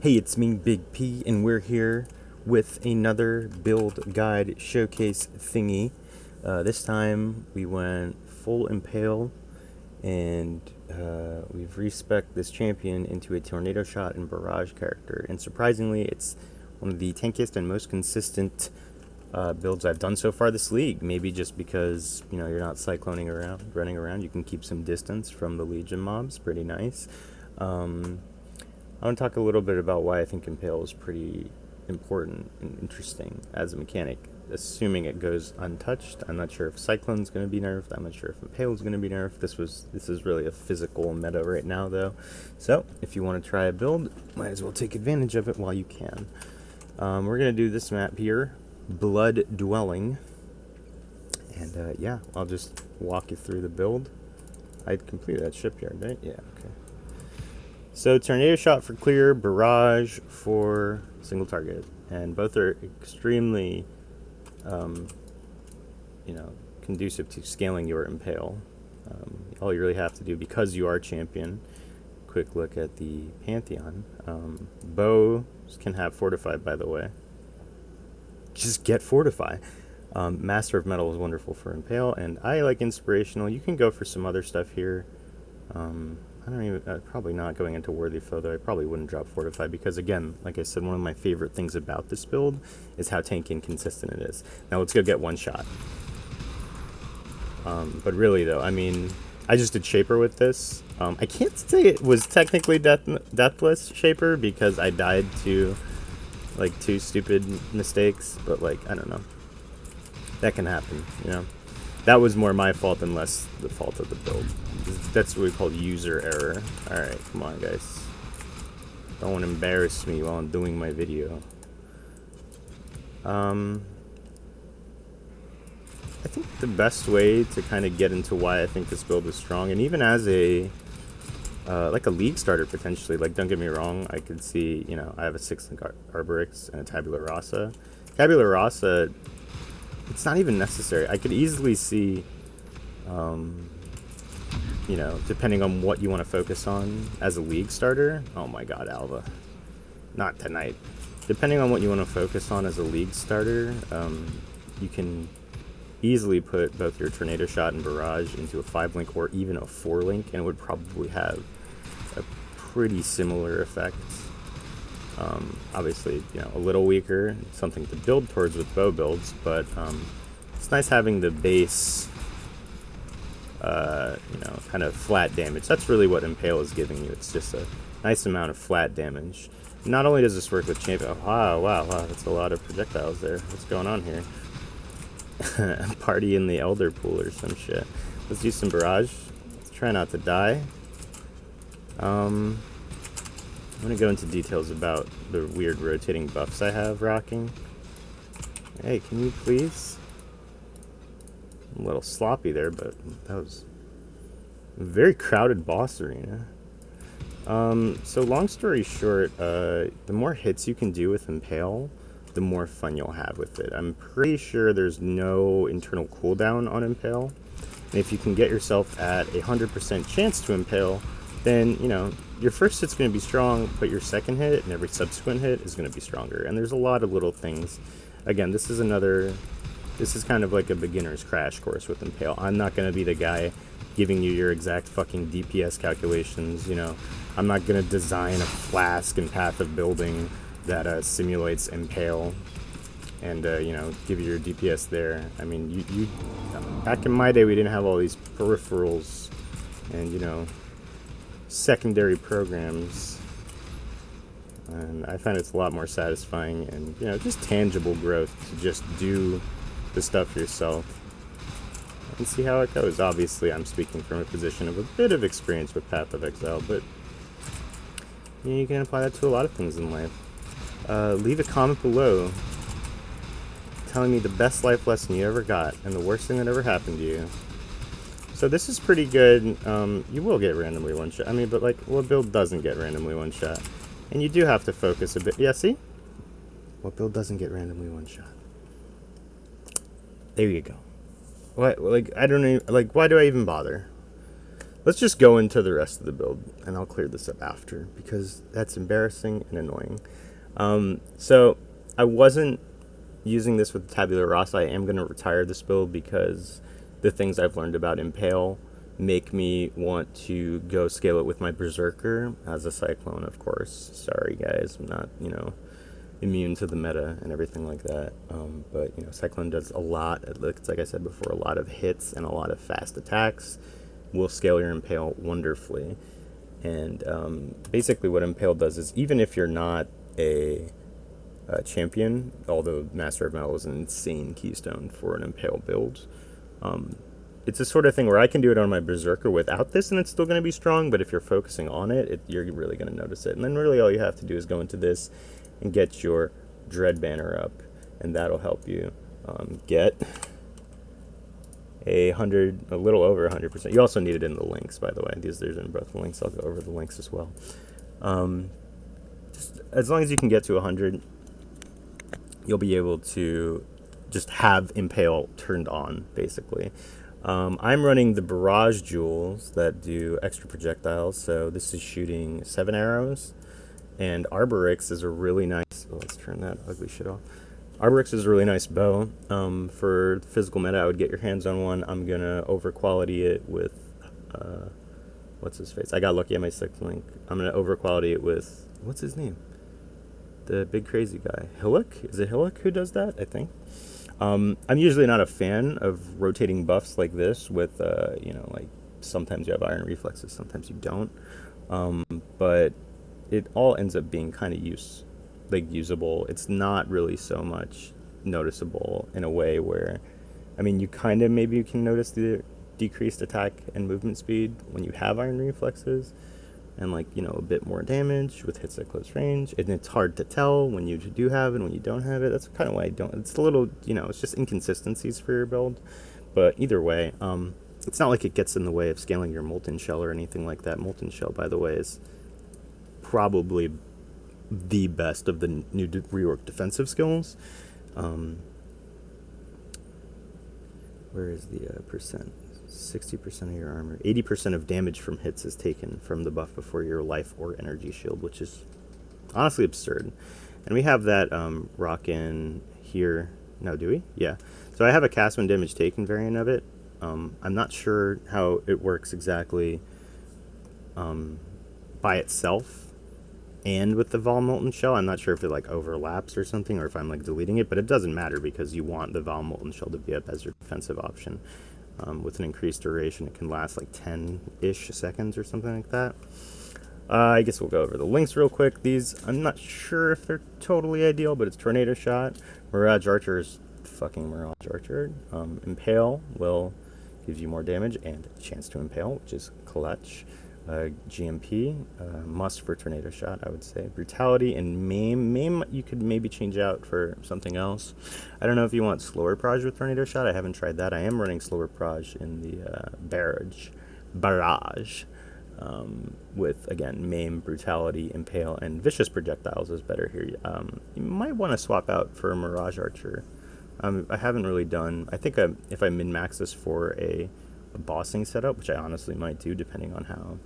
Hey, it's me, Big P, and we're here with another build guide showcase thingy. This time we went full Impale, and we've respec'd this champion into a Tornado Shot and Barrage character. And surprisingly, it's one of the tankiest and most consistent builds I've done so far this league. Maybe just because, you know, you're not cycloning around, running around, you can keep some distance from the Legion mobs. Pretty nice. I want to talk a little bit about why I think Impale is pretty important and interesting as a mechanic, assuming it goes untouched. I'm not sure if Cyclone's going to be nerfed. I'm not sure if Impale is going to be nerfed. This is really a physical meta right now, though. So if you want to try a build, might as well take advantage of it while you can. We're going to do this map here, Blood Dwelling. And yeah, I'll just walk you through the build. I completed that shipyard, right? Yeah, okay. So Tornado Shot for clear, Barrage for single target, and both are extremely, conducive to scaling your Impale. All you really have to do, because you are champion, quick look at the Pantheon. Bows can have Fortify, by the way. Just get Fortify. Master of Metal is wonderful for Impale, and I like Inspirational. You can go for some other stuff here. Probably not going into Worthy Foe, though I probably wouldn't drop Fortify because, again, like I said, one of my favorite things about this build is how tanky and consistent it is. Now let's go get one shot. But really, though, I mean, I just did Shaper with this. I can't say it was technically Deathless Shaper because I died to, like, 2 stupid mistakes, but, like, I don't know. That can happen, you know? That was more my fault than less the fault of the build. That's what we call user error. Alright, come on, guys. Don't embarrass me while I'm doing my video. I think the best way to kind of get into why I think this build is strong, and even as a like a league starter potentially, like, don't get me wrong, I could see, you know, I have a 6-link Arborix and a Tabula Rasa. Tabula Rasa, it's not even necessary. I could easily see, you know, depending on what you want to focus on as a league starter. Oh my god, Alva. Not tonight. Depending on what you want to focus on as a league starter, you can easily put both your Tornado Shot and Barrage into a 5-link or even a 4-link, and it would probably have a pretty similar effect. Obviously, you know, a little weaker, something to build towards with bow builds, but it's nice having the base, you know, kind of flat damage. That's really what Impale is giving you. It's just a nice amount of flat damage. Not only does this work with champion, oh, wow, that's a lot of projectiles there. What's going on here? Party in the Elder Pool or some shit. Let's do some Barrage. Let's try not to die. I'm going to go into details about the weird rotating buffs I have rocking. Hey, can you please? I'm a little sloppy there, but that was a very crowded boss arena. So long story short, the more hits you can do with Impale, the more fun you'll have with it. I'm pretty sure there's no internal cooldown on Impale. And if you can get yourself at 100% chance to Impale, then, you know, your first hit's going to be strong, but your second hit and every subsequent hit is going to be stronger. And there's a lot of little things. Again, this is kind of like a beginner's crash course with Impale. I'm not going to be the guy giving you your exact fucking DPS calculations, you know. I'm not going to design a flask and path of building that simulates Impale and, you know, give you your DPS there. I mean, back in my day, we didn't have all these peripherals and, you know, secondary programs, and I find it's a lot more satisfying and, you know, just tangible growth to just do the stuff yourself and see how it goes. Obviously, I'm speaking from a position of a bit of experience with Path of Exile, but you know, you can apply that to a lot of things in life. Leave a comment below telling me the best life lesson you ever got and the worst thing that ever happened to you. So this is pretty good. You will get randomly one shot. I mean, but like, what build doesn't get randomly one shot? And you do have to focus a bit. Yeah, see? What build doesn't get randomly one shot? There you go. What? Like, I don't even, like, why do I even bother? let's just go into the rest of the build, and I'll clear this up after, because that's embarrassing and annoying. So I wasn't using this with Tabula Rasa. I am going to retire this build because the things I've learned about Impale make me want to go scale it with my Berserker as a Cyclone, of course. Sorry, guys. I'm not, immune to the meta and everything like that. But, Cyclone does a lot. It's like I said before, a lot of hits and a lot of fast attacks. Will scale your Impale wonderfully. And basically what Impale does is, even if you're not a champion, although Master of Metal is an insane keystone for an Impale build, it's a sort of thing where I can do it on my Berserker without this, and it's still going to be strong, but if you're focusing on it, you're really going to notice it. And then really all you have to do is go into this and get your Dread Banner up, and that'll help you get a little over 100%. You also need it in the links, by the way. There's in both the links. I'll go over the links as well. Just as long as you can get to 100, you'll be able to just have Impale turned on, basically. I'm running the Barrage jewels that do extra projectiles, so this is shooting 7 arrows, and Arborix is a really nice... Oh, let's turn that ugly shit off. Arborix is a really nice bow. For physical meta, I would get your hands on one. I'm going to over-quality it with... what's his face? I got lucky at my 6th link. I'm going to over-quality it with... What's his name? The big crazy guy. Hillock? Is it Hillock who does that? I think. I'm usually not a fan of rotating buffs like this with, like sometimes you have iron reflexes, sometimes you don't. But it all ends up being kind of usable. It's not really so much noticeable in a way where, you kind of maybe you can notice the decreased attack and movement speed when you have iron reflexes, and a bit more damage with hits at close range, and it's hard to tell when you do have it and when you don't have it. That's kind of why I don't. It's a little, it's just inconsistencies for your build, but either way, it's not like it gets in the way of scaling your Molten Shell or anything like that. Molten Shell, by the way, is probably the best of the new reworked defensive skills. Where is the percent? 60% of your armor. 80% of damage from hits is taken from the buff before your life or energy shield, which is honestly absurd. And we have that rock in here. No, do we? Yeah. So I have a cast when damage taken variant of it. I'm not sure how it works exactly by itself and with the Vol Molten Shell. I'm not sure if it overlaps or something, or if I'm deleting it, but it doesn't matter because you want the Vol Molten Shell to be up as your defensive option. With an increased duration, it can last 10-ish seconds or something like that. I guess we'll go over the links real quick. These, I'm not sure if they're totally ideal, but it's Tornado Shot. Mirage Archer is fucking Mirage Archer. Impale will give you more damage and a chance to impale, which is clutch. GMP, must for Tornado Shot, I would say. Brutality and Maim. Maim you could maybe change out for something else. I don't know if you want slower proj with Tornado Shot. I haven't tried that. I am running slower proj in the Barrage. With, again, Maim, Brutality, Impale, and Vicious Projectiles is better here. You might want to swap out for a Mirage Archer. I haven't really done... I think if I min-max this for a bossing setup, which I honestly might do depending on how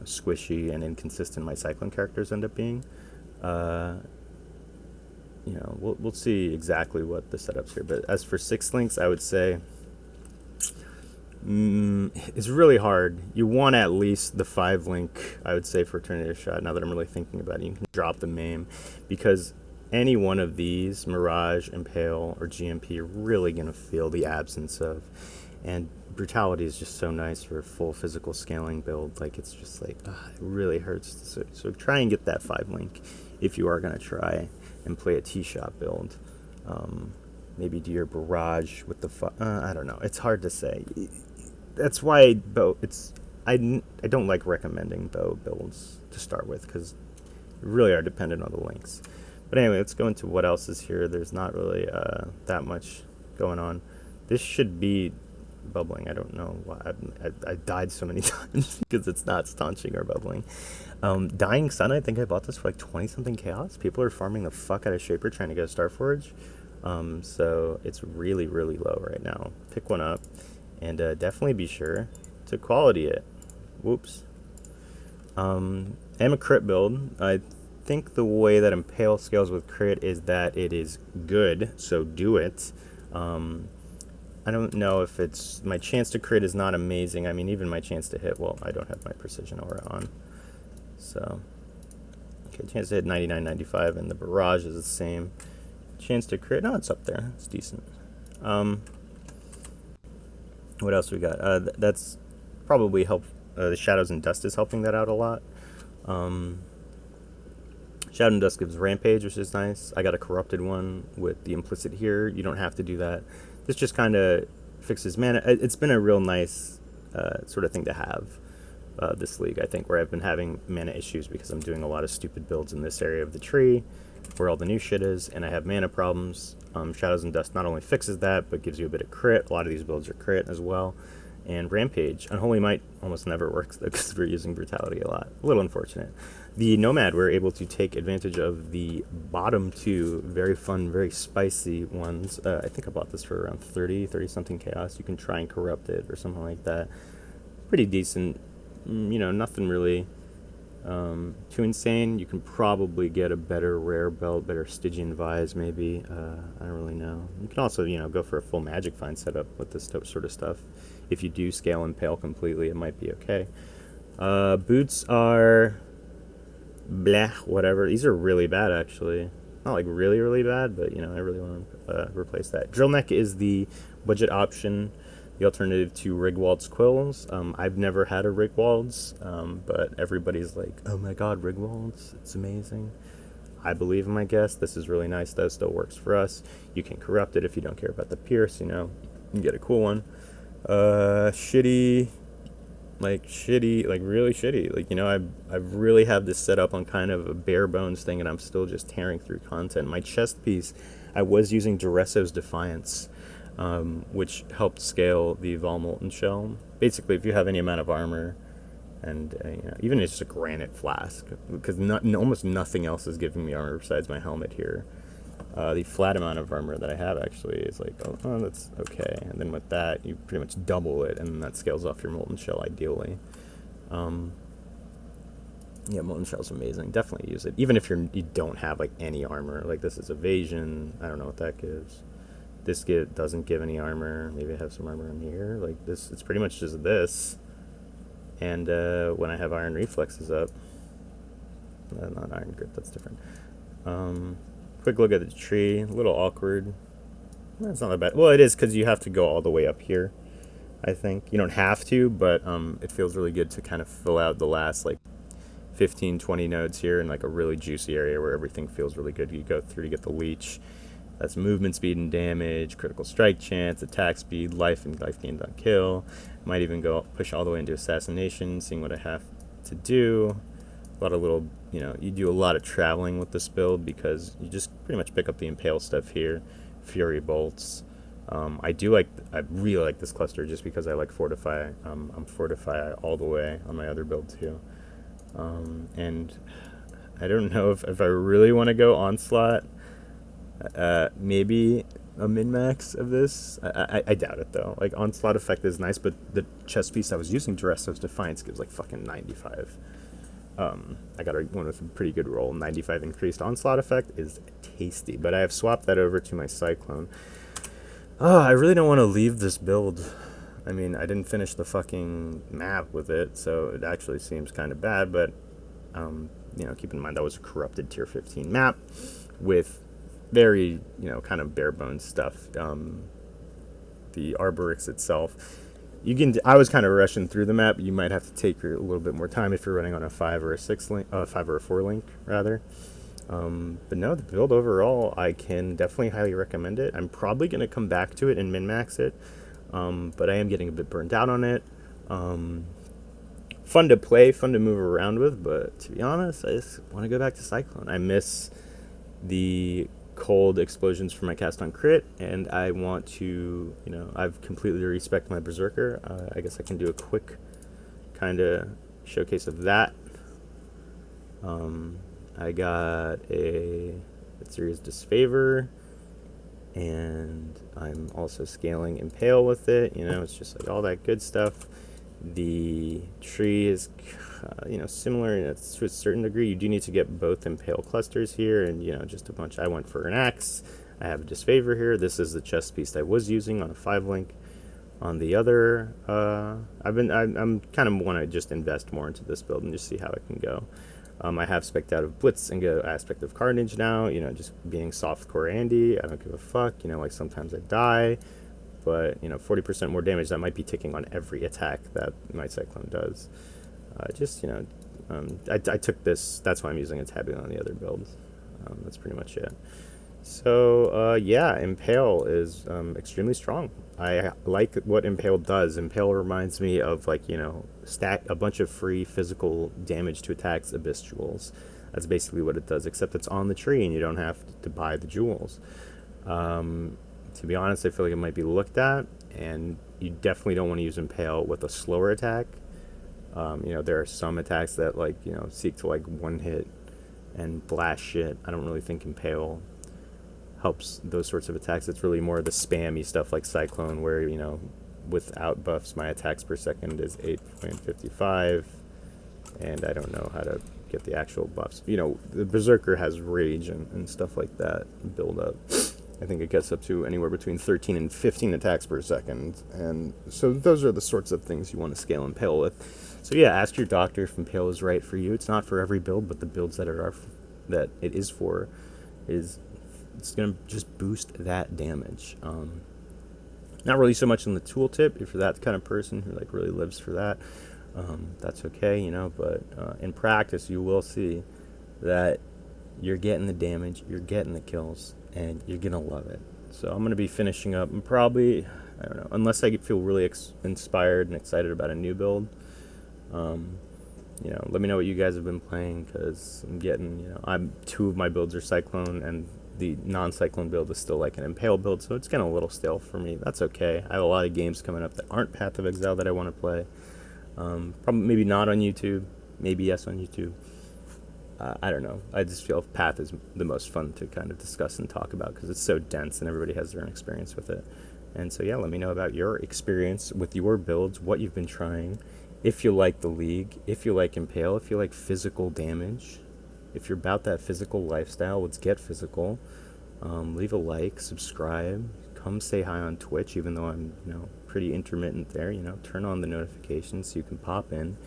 squishy and inconsistent my Cyclone characters end up being. We'll see exactly what the setup's here. But as for 6 links, I would say it's really hard. You want at least the 5 link, I would say, for Tornado Shot. Now that I'm really thinking about it, you can drop the Maim, because any one of these, Mirage, Impale, or GMP, you're really going to feel the absence of. And Brutality is just so nice for a full physical scaling build. It's just it really hurts. So try and get that 5 link if you are going to try and play a T-Shot build. Maybe do your Barrage with the... I don't know. It's hard to say. That's why I don't like recommending bow builds to start with, because you really are dependent on the links. But anyway, let's go into what else is here. There's not really that much going on. This should be bubbling. I don't know why I died so many times because it's not staunching or bubbling. Dying Sun, I think I bought this for 20-something chaos. People are farming the fuck out of Shaper trying to get a Starforge. So it's really, really low right now. Pick one up, and definitely be sure to quality it. Whoops. I'm a crit build. I think the way that Impale scales with crit is that it is good, so do it. I don't know if it's... My chance to crit is not amazing. I mean, even my chance to hit... Well, I don't have my precision aura on. So... Okay, chance to hit 99, 95, and the Barrage is the same. Chance to crit... No, it's up there. It's decent. What else we got? That's probably help... the Shadows and Dust is helping that out a lot. Shadow and Dust gives Rampage, which is nice. I got a Corrupted one with the Implicit here. You don't have to do that. This just kind of fixes mana. It's been a real nice sort of thing to have this league, I think, where I've been having mana issues because I'm doing a lot of stupid builds in this area of the tree where all the new shit is, and I have mana problems. Shadows and Dust not only fixes that, but gives you a bit of crit. A lot of these builds are crit as well. And Rampage. Unholy Might almost never works, though, because we're using Brutality a lot. A little unfortunate. The Nomad, we're able to take advantage of the bottom two very fun, very spicy ones. I think I bought this for around 30-something chaos. You can try and corrupt it or something like that. Pretty decent. You know, nothing really too insane. You can probably get a better rare belt, better Stygian Vise, maybe. I don't really know. You can also, you know, go for a full Magic Find setup with this sort of stuff. If you do scale Impale completely, it might be okay. Boots are... Bleh, whatever. These are really bad, actually. Not like really, really bad, but, you know, I really want to replace that. Drill Neck is the budget option, the alternative to Rigwald's Quills. I've never had a Rigwald's, but everybody's like, oh my god, Rigwald's, it's amazing. I believe in my guess. This is really nice, though. Still works for us. You can corrupt it if you don't care about the Pierce, you know. You can get a cool one. Shitty, like really shitty. Like, you know, I've really have this set up on kind of a bare bones thing, and I'm still just tearing through content. My chest piece, I was using Duresso's Defiance, which helped scale the Vol Molten Shell. Basically, if you have any amount of armor, and you know, even it's just a granite flask, because almost nothing else is giving me armor besides my helmet here. The flat amount of armor that I have actually is like, oh, that's okay. And then with that, you pretty much double it, and then that scales off your Molten Shell ideally. Yeah, Molten Shell's amazing. Definitely use it. Even if you don't have like any armor. Like, this is evasion. I don't know what that gives. This doesn't give any armor. Maybe I have some armor in here. Like, this, it's pretty much just this. And when I have Iron Reflexes up, not Iron Grip, that's different. Quick look at the tree, a little awkward. That's not that bad. Well, it is, because you have to go all the way up here, I think. You don't have to, but it feels really good to kind of fill out the last, like, 15, 20 nodes here in, like, a really juicy area where everything feels really good. You go through to get the Leech. That's movement speed and damage, critical strike chance, attack speed, life and life gained on kill. Might even go push all the way into Assassination, seeing what I have to do. A lot of little, you know, you do a lot of traveling with this build because you just pretty much pick up the Impale stuff here. Fury Bolts. I really like this cluster just because I like Fortify. I'm Fortify all the way on my other build too. And I don't know if I really want to go Onslaught. Maybe a min-max of this. I doubt it, though. Like, Onslaught effect is nice, but the chest piece I was using, Duresso's Defiance, gives, like, fucking 95. I got one with a pretty good roll. 95 increased Onslaught effect is tasty, but I have swapped that over to my Cyclone. Oh, I really don't want to leave this build. I mean, I didn't finish the fucking map with it, so it actually seems kind of bad, but, you know, keep in mind that was a corrupted tier 15 map with very, you know, kind of bare bones stuff. The Arborix itself, I was kind of rushing through the map. You might have to take a little bit more time if you're running on a 5 or a 6 link, 5 or a 4 link rather. But no, the build overall, I can definitely highly recommend it. I'm probably going to come back to it and min-max it, but I am getting a bit burnt out on it. Fun to play, fun to move around with, but to be honest, I just want to go back to Cyclone. I miss the cold explosions for my cast on crit, and I want to, you know, I've completely respect my Berserker. I guess I can do a quick kind of showcase of that. I got a Serious Disfavor, and I'm also scaling Impale with it. You know, it's just like all that good stuff. The tree is, similar to a certain degree. You do need to get both impale clusters here, and just a bunch. I went for an axe. I have a disfavor here. This is the chest piece I was using on a 5-link. On the other, I'm kind of want to just invest more into this build and just see how it can go. I have spec'd out of Blitz and go aspect of Carnage now. Just being softcore Andy. I don't give a fuck. Like sometimes I die, but 40% more damage that might be ticking on every attack that my Cyclone does. I took this. That's why I'm using a tabby on the other builds. That's pretty much it. So yeah, Impale is extremely strong. I like what Impale does. Impale reminds me of stack a bunch of free physical damage to attacks Abyss Jewels. That's basically what it does, except it's on the tree and you don't have to buy the jewels. To be honest, I feel like it might be looked at, and you definitely don't want to use Impale with a slower attack. There are some attacks that seek to one hit and blast shit. I don't really think Impale helps those sorts of attacks. It's really more the spammy stuff like Cyclone, where without buffs my attacks per second is 8.55, and I don't know how to get the actual buffs. The Berserker has rage and stuff like that build up. I think it gets up to anywhere between 13 and 15 attacks per second, and so those are the sorts of things you want to scale Impale with. So yeah, ask your doctor if Impale is right for you. It's not for every build, but the builds that it is for it's going to just boost that damage. Not really so much in the tooltip. If you're that kind of person who really lives for that, that's okay, but in practice you will see that you're getting the damage, you're getting the kills, and you're going to love it. So I'm going to be finishing up, and probably, I don't know, unless I feel really inspired and excited about a new build, let me know what you guys have been playing, because I'm getting, 2 of my builds are Cyclone, and the non-Cyclone build is still an Impale build, so it's getting a little stale for me. That's okay. I have a lot of games coming up that aren't Path of Exile that I want to play. Probably maybe not on YouTube, maybe yes on YouTube. I don't know. I just feel Path is the most fun to kind of discuss and talk about, because it's so dense and everybody has their own experience with it. And so yeah, let me know about your experience with your builds, what you've been trying, if you like the League, if you like Impale, if you like physical damage. If you're about that physical lifestyle, let's get physical. Leave a like, subscribe, come say hi on Twitch, even though I'm, pretty intermittent there. Turn on the notifications so you can pop in.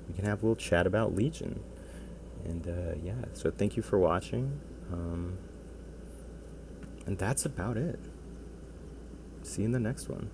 We can have a little chat about Legion. And yeah, so thank you for watching. And that's about it. See you in the next one.